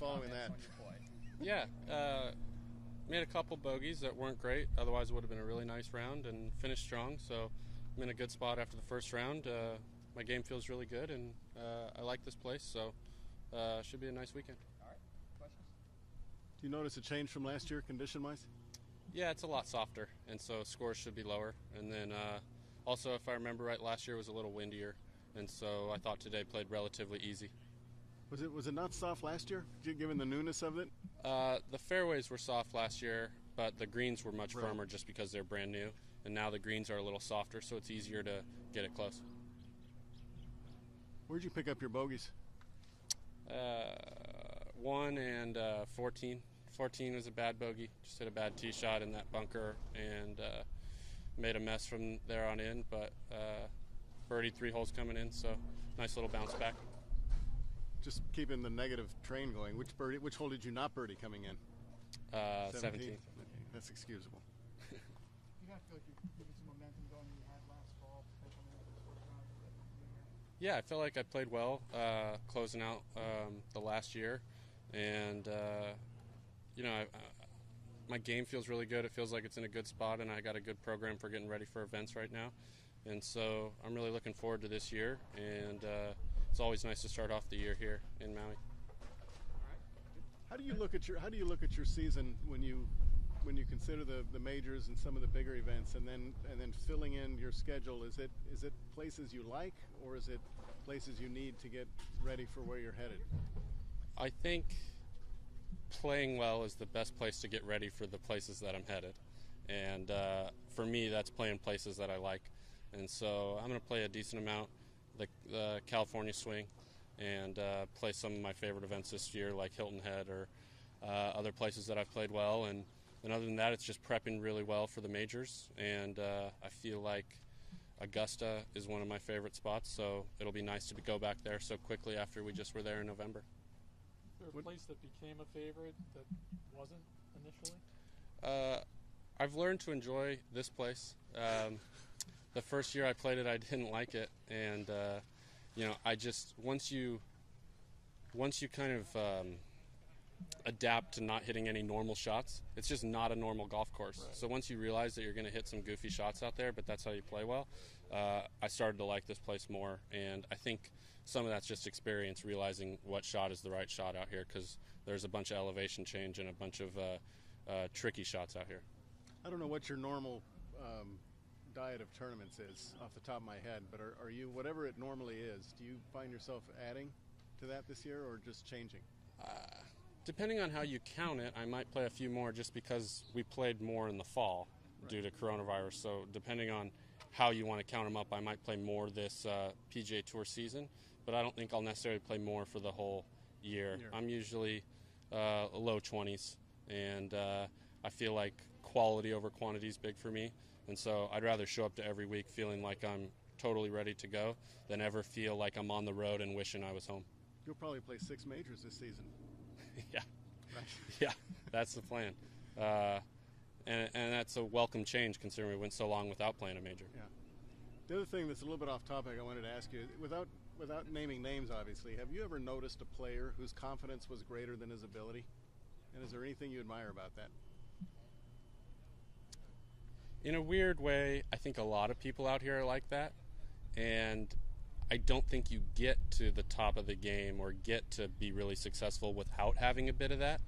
following that? Yeah, made a couple bogeys that weren't great. Otherwise, it would have been a really nice round and finished strong. So I'm in a good spot after the first round. My game feels really good, and I like this place. So should be a nice weekend. All right. Questions? Do you notice a change from last year, condition-wise? Yeah, it's a lot softer, and so scores should be lower. And then also, if I remember right, last year was a little windier, and so I thought today played relatively easy. Was it not soft last year, given the newness of it? The fairways were soft last year, but the greens were much firmer just because they're brand new. And now the greens are a little softer, so it's easier to get it close. Where'd you pick up your bogeys? 1 and 14. 14 was a bad bogey. Just hit a bad tee shot in that bunker and made a mess from there on in, but birdied 3 holes coming in, so nice little bounce back. Just keeping the negative train going. Which hole did you not birdie coming in? 17. Okay, that's excusable. You guys feel like you're getting some momentum going that you had last fall? Yeah, I feel like I played well closing out the last year, and my game feels really good. It feels like it's in a good spot, and I got a good program for getting ready for events right now, and so I'm really looking forward to this year. And it's always nice to start off the year here in Maui. How do you look at your season when you consider the majors and some of the bigger events, and then filling in your schedule? Is it places you like, or is it places you need to get ready for where you're headed? I think playing well is the best place to get ready for the places that I'm headed, and for me, that's playing places that I like. And so I'm going to play a decent amount the California swing and play some of my favorite events this year, like Hilton Head or other places that I've played well. And other than that, it's just prepping really well for the majors. And I feel like Augusta is one of my favorite spots, so it'll be nice to go back there so quickly after we just were there in November. Is there a place that became a favorite that wasn't initially? I've learned to enjoy this place. The first year I played it, I didn't like it, and I just once you kind of adapt to not hitting any normal shots, it's just not a normal golf course. Right. So once you realize that you're going to hit some goofy shots out there, but that's how you play well, I started to like this place more, and I think some of that's just experience, realizing what shot is the right shot out here, because there's a bunch of elevation change and a bunch of tricky shots out here. I don't know what your normal diet of tournaments is off the top of my head, but are you, whatever it normally is, do you find yourself adding to that this year or just changing? Depending on how you count it, I might play a few more just because we played more in the fall due to coronavirus. So depending on how you want to count them up, I might play more this PGA Tour season, but I don't think I'll necessarily play more for the whole year. I'm usually low 20s, and I feel like quality over quantity is big for me. And so I'd rather show up to every week feeling like I'm totally ready to go than ever feel like I'm on the road and wishing I was home. You'll probably play 6 majors this season. Yeah. Right. Yeah, that's the plan. And that's a welcome change considering we went so long without playing a major. Yeah. The other thing that's a little bit off topic I wanted to ask you, without naming names obviously, have you ever noticed a player whose confidence was greater than his ability? And is there anything you admire about that? In a weird way, I think a lot of people out here are like that, and I don't think you get to the top of the game or get to be really successful without having a bit of that.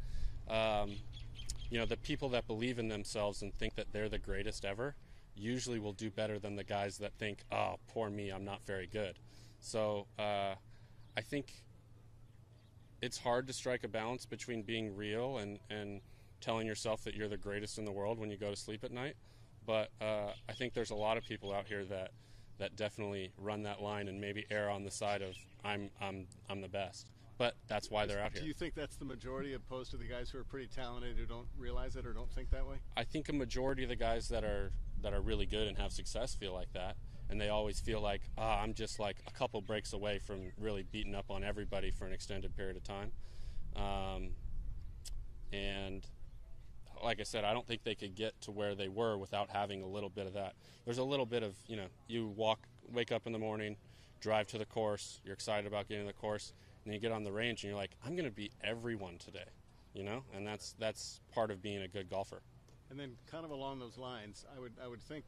The people that believe in themselves and think that they're the greatest ever usually will do better than the guys that think, oh, poor me, I'm not very good. So I think it's hard to strike a balance between being real and telling yourself that you're the greatest in the world when you go to sleep at night. But I think there's a lot of people out here that definitely run that line and maybe err on the side of I'm the best. But that's why they're out here. Do you think that's the majority opposed to the guys who are pretty talented who don't realize it or don't think that way? I think a majority of the guys that are really good and have success feel like that, and they always feel like I'm just like a couple breaks away from really beating up on everybody for an extended period of time. And like I said, I don't think they could get to where they were without having a little bit of that. There's a little bit of, you wake up in the morning, drive to the course, you're excited about getting to the course, and you get on the range and you're like, I'm going to beat everyone today, you know, and that's part of being a good golfer. And then, kind of along those lines, I would think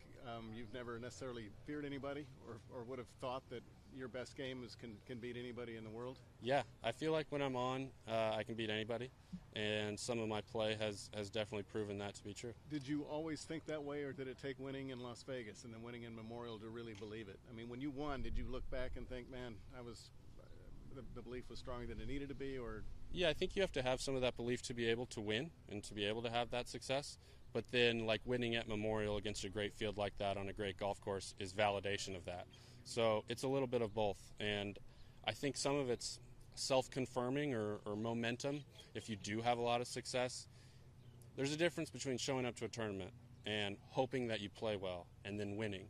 you've never necessarily feared anybody, or would have thought that your best game can beat anybody in the world. Yeah, I feel like when I'm on, I can beat anybody, and some of my play has definitely proven that to be true. Did you always think that way, or did it take winning in Las Vegas and then winning in Memorial to really believe it? I mean, when you won, did you look back and think, man, the belief was stronger than it needed to be, or? Yeah, I think you have to have some of that belief to be able to win and to be able to have that success. But then, like, winning at Memorial against a great field like that on a great golf course is validation of that. So it's a little bit of both. And I think some of it's self-confirming or momentum. If you do have a lot of success, there's a difference between showing up to a tournament and hoping that you play well and then winning,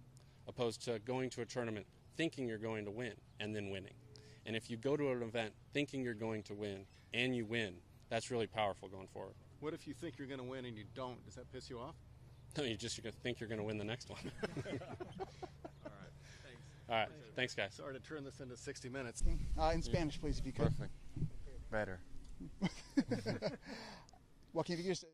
opposed to going to a tournament thinking you're going to win and then winning. And if you go to an event thinking you're going to win and you win, that's really powerful going forward. What if you think you're going to win and you don't? Does that piss you off? No, you're going to think you're going to win the next one. All right. Thanks. All right. Thanks, guys. Sorry to turn this into 60 minutes. In Spanish, please, if you could. Perfect. Better. Joaquin, if you could just